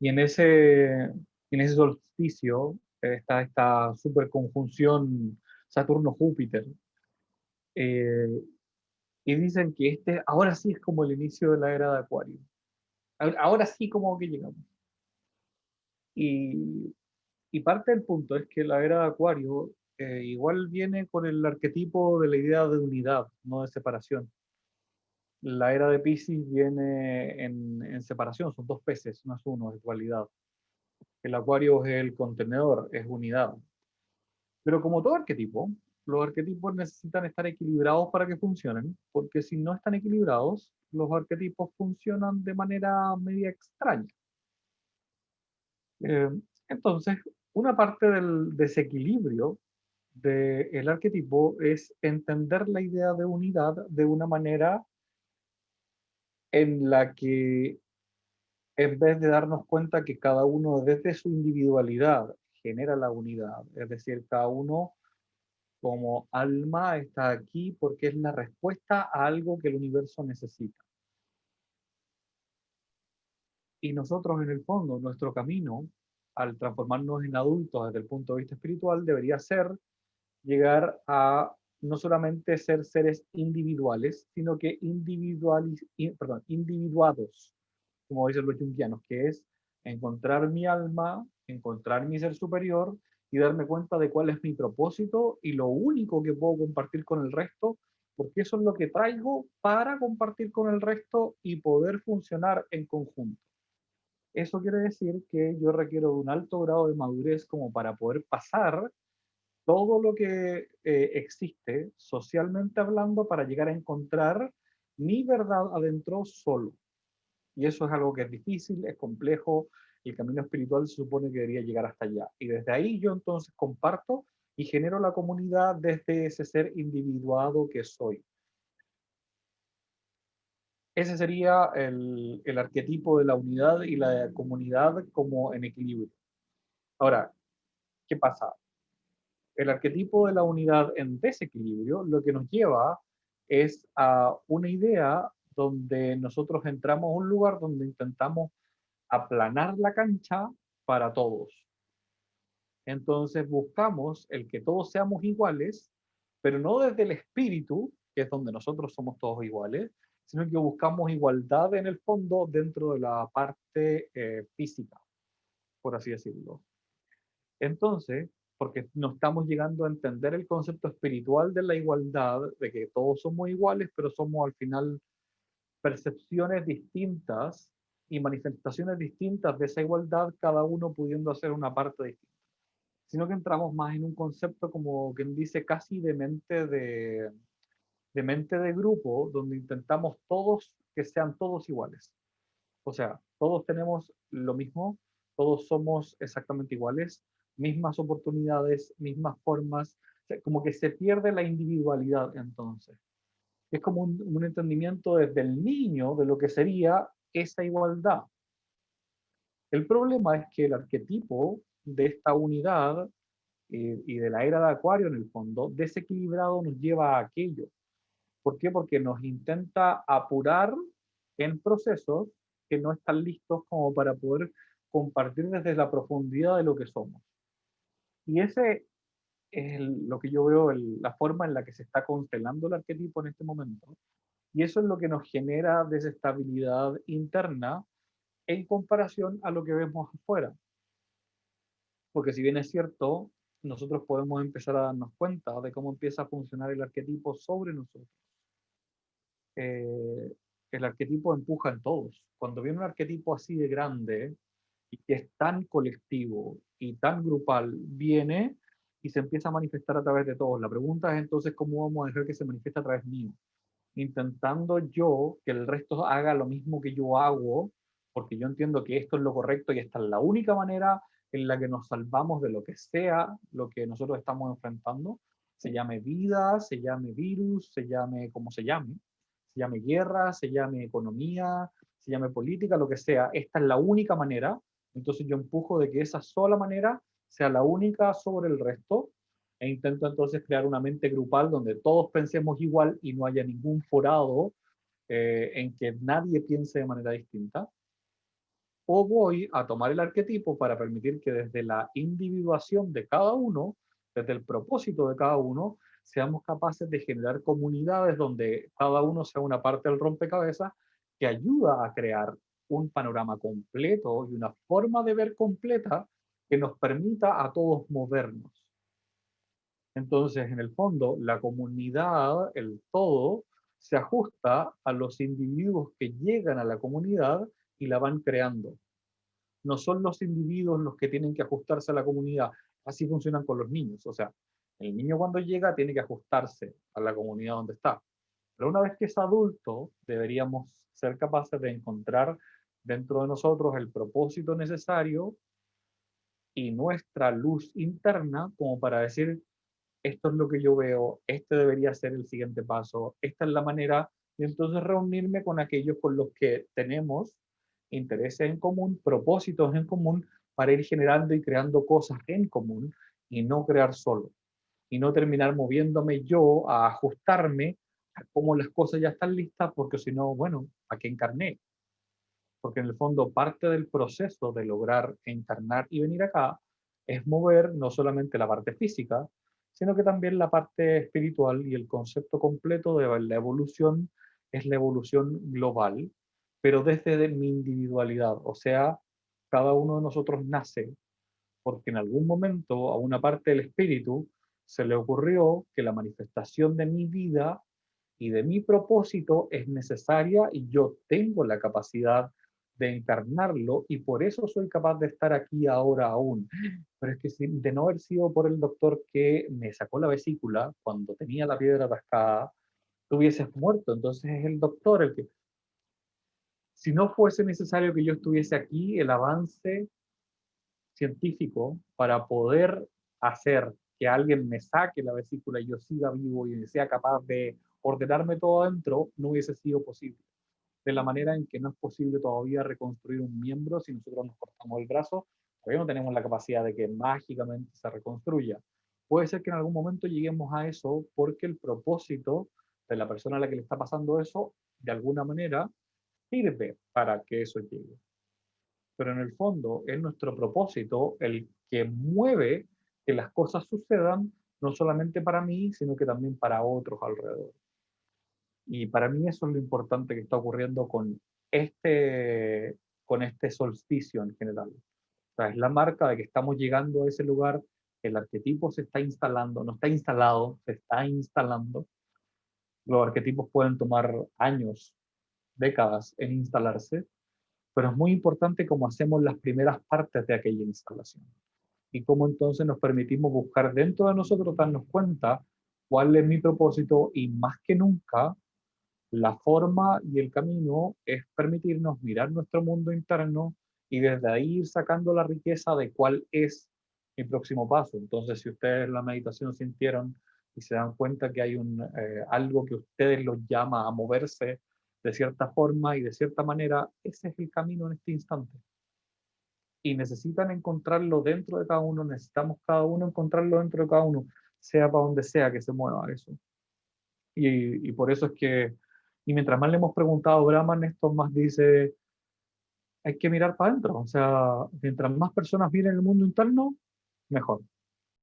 Y en ese solsticio está esta superconjunción Saturno-Júpiter. eh, y dicen que ahora sí es como el inicio de la era de Acuario. Ahora sí como que llegamos. Y, y parte del punto es que la era de Acuario igual viene con el arquetipo de la idea de unidad, no de separación. La era de Piscis viene en separación, son dos peces, no es uno, es dualidad. El Acuario es el contenedor, es unidad. Pero como todo arquetipo, los arquetipos necesitan estar equilibrados para que funcionen, porque si no están equilibrados, los arquetipos funcionan de manera media extraña. Eh, entonces, una parte del desequilibrio del arquetipo es entender la idea de unidad de una manera en la que, en vez de darnos cuenta que cada uno desde su individualidad genera la unidad, es decir, cada uno como alma está aquí porque es la respuesta a algo que el universo necesita. Y nosotros en el fondo, nuestro camino, al transformarnos en adultos desde el punto de vista espiritual, debería ser llegar a no solamente ser seres individuales, sino que individuados, como dicen los junguianos, que es encontrar mi alma, encontrar mi ser superior y darme cuenta de cuál es mi propósito y lo único que puedo compartir con el resto, porque eso es lo que traigo para compartir con el resto y poder funcionar en conjunto. Eso quiere decir que yo requiero de un alto grado de madurez como para poder pasar todo lo que existe socialmente hablando para llegar a encontrar mi verdad adentro solo. Y eso es algo que es difícil, es complejo, y el camino espiritual se supone que debería llegar hasta allá. Y desde ahí yo entonces comparto y genero la comunidad desde ese ser individuado que soy. Ese sería el arquetipo de la unidad y la comunidad como en equilibrio. Ahora, ¿qué pasa? El arquetipo de la unidad en desequilibrio lo que nos lleva es a una idea donde nosotros entramos a un lugar donde intentamos aplanar la cancha para todos. Entonces buscamos el que todos seamos iguales, pero no desde el espíritu, que es donde nosotros somos todos iguales, sino que buscamos igualdad en el fondo dentro de la parte física, por así decirlo. Entonces, porque no estamos llegando a entender el concepto espiritual de la igualdad, de que todos somos iguales, pero somos al final percepciones distintas y manifestaciones distintas de esa igualdad, cada uno pudiendo hacer una parte distinta. Sino que entramos más en un concepto como quien dice casi de mente de grupo, donde intentamos todos que sean todos iguales. O sea, todos tenemos lo mismo, todos somos exactamente iguales, mismas oportunidades, mismas formas, o sea, como que se pierde la individualidad entonces. Es como un entendimiento desde el niño de lo que sería esa igualdad. El problema es que el arquetipo de esta unidad y de la era de Acuario en el fondo, desequilibrado nos lleva a aquello. ¿Por qué? Porque nos intenta apurar en procesos que no están listos como para poder compartir desde la profundidad de lo que somos. Y ese es lo que yo veo, la forma en la que se está constelando el arquetipo en este momento. Y eso es lo que nos genera desestabilidad interna en comparación a lo que vemos afuera. Porque si bien es cierto, nosotros podemos empezar a darnos cuenta de cómo empieza a funcionar el arquetipo sobre nosotros. Eh, el arquetipo empuja en todos. Cuando viene un arquetipo así de grande y que es tan colectivo y tan grupal, viene y se empieza a manifestar a través de todos. La pregunta es entonces cómo vamos a dejar que se manifieste a través mío, intentando yo que el resto haga lo mismo que yo hago, porque yo entiendo que esto es lo correcto y esta es la única manera en la que nos salvamos de lo que sea lo que nosotros estamos enfrentando, se llame vida, se llame virus, se llame como se llame guerra, se llame economía, se llame política, lo que sea, esta es la única manera, entonces yo empujo de que esa sola manera sea la única sobre el resto e intento entonces crear una mente grupal donde todos pensemos igual y no haya ningún forado en que nadie piense de manera distinta. o voy a tomar el arquetipo para permitir que desde la individuación de cada uno, desde el propósito de cada uno, seamos capaces de generar comunidades donde cada uno sea una parte del rompecabezas que ayuda a crear un panorama completo y una forma de ver completa que nos permita a todos movernos. Entonces, en el fondo, la comunidad, el todo, se ajusta a los individuos que llegan a la comunidad y la van creando. No son los individuos los que tienen que ajustarse a la comunidad. Así funcionan con los niños. O sea, el niño cuando llega tiene que ajustarse a la comunidad donde está. Pero una vez que es adulto, deberíamos ser capaces de encontrar dentro de nosotros el propósito necesario y nuestra luz interna como para decir, esto es lo que yo veo, este debería ser el siguiente paso, esta es la manera, y entonces reunirme con aquellos con los que tenemos intereses en común, propósitos en común, para ir generando y creando cosas en común y no crear solo, y no terminar moviéndome yo a ajustarme a cómo las cosas ya están listas, porque si no, bueno, ¿a qué encarné? Porque en el fondo parte del proceso de lograr encarnar y venir acá es mover no solamente la parte física, sino que también la parte espiritual, y el concepto completo de la evolución es la evolución global, pero desde mi individualidad, o sea, cada uno de nosotros nace porque en algún momento a una parte del espíritu se le ocurrió que la manifestación de mi vida y de mi propósito es necesaria y yo tengo la capacidad de encarnarlo y por eso soy capaz de estar aquí ahora aún. Pero es que si, de no haber sido por el doctor que me sacó la vesícula cuando tenía la piedra atascada, tú hubieses muerto. Entonces es el doctor el que, si no fuese necesario que yo estuviese aquí, el avance científico para poder hacer que alguien me saque la vesícula y yo siga vivo y sea capaz de ordenarme todo adentro, no hubiese sido posible. De la manera en que no es posible todavía reconstruir un miembro si nosotros nos cortamos el brazo, todavía no tenemos la capacidad de que mágicamente se reconstruya. Puede ser que en algún momento lleguemos a eso porque el propósito de la persona a la que le está pasando eso, de alguna manera, sirve para que eso llegue. Pero en el fondo es nuestro propósito el que mueve que las cosas sucedan, no solamente para mí, sino que también para otros alrededor. Y para mí eso es lo importante que está ocurriendo con este solsticio en general. O sea, es la marca de que estamos llegando a ese lugar, el arquetipo se está instalando, no está instalado, se está instalando. Los arquetipos pueden tomar años, décadas en instalarse, pero es muy importante cómo hacemos las primeras partes de aquella instalación y cómo entonces nos permitimos buscar dentro de nosotros, darnos cuenta cuál es mi propósito y más que nunca la forma y el camino es permitirnos mirar nuestro mundo interno y desde ahí ir sacando la riqueza de cuál es mi próximo paso. Entonces, si ustedes en la meditación sintieron y se dan cuenta que hay algo que ustedes los llama a moverse de cierta forma y de cierta manera, ese es el camino en este instante. Y necesitan encontrarlo dentro de cada uno, necesitamos cada uno encontrarlo dentro de cada uno, sea para donde sea que se mueva eso. Y por eso es que, y mientras más le hemos preguntado a Brahman, esto más dice, hay que mirar para adentro. O sea, mientras más personas miren el mundo interno, mejor.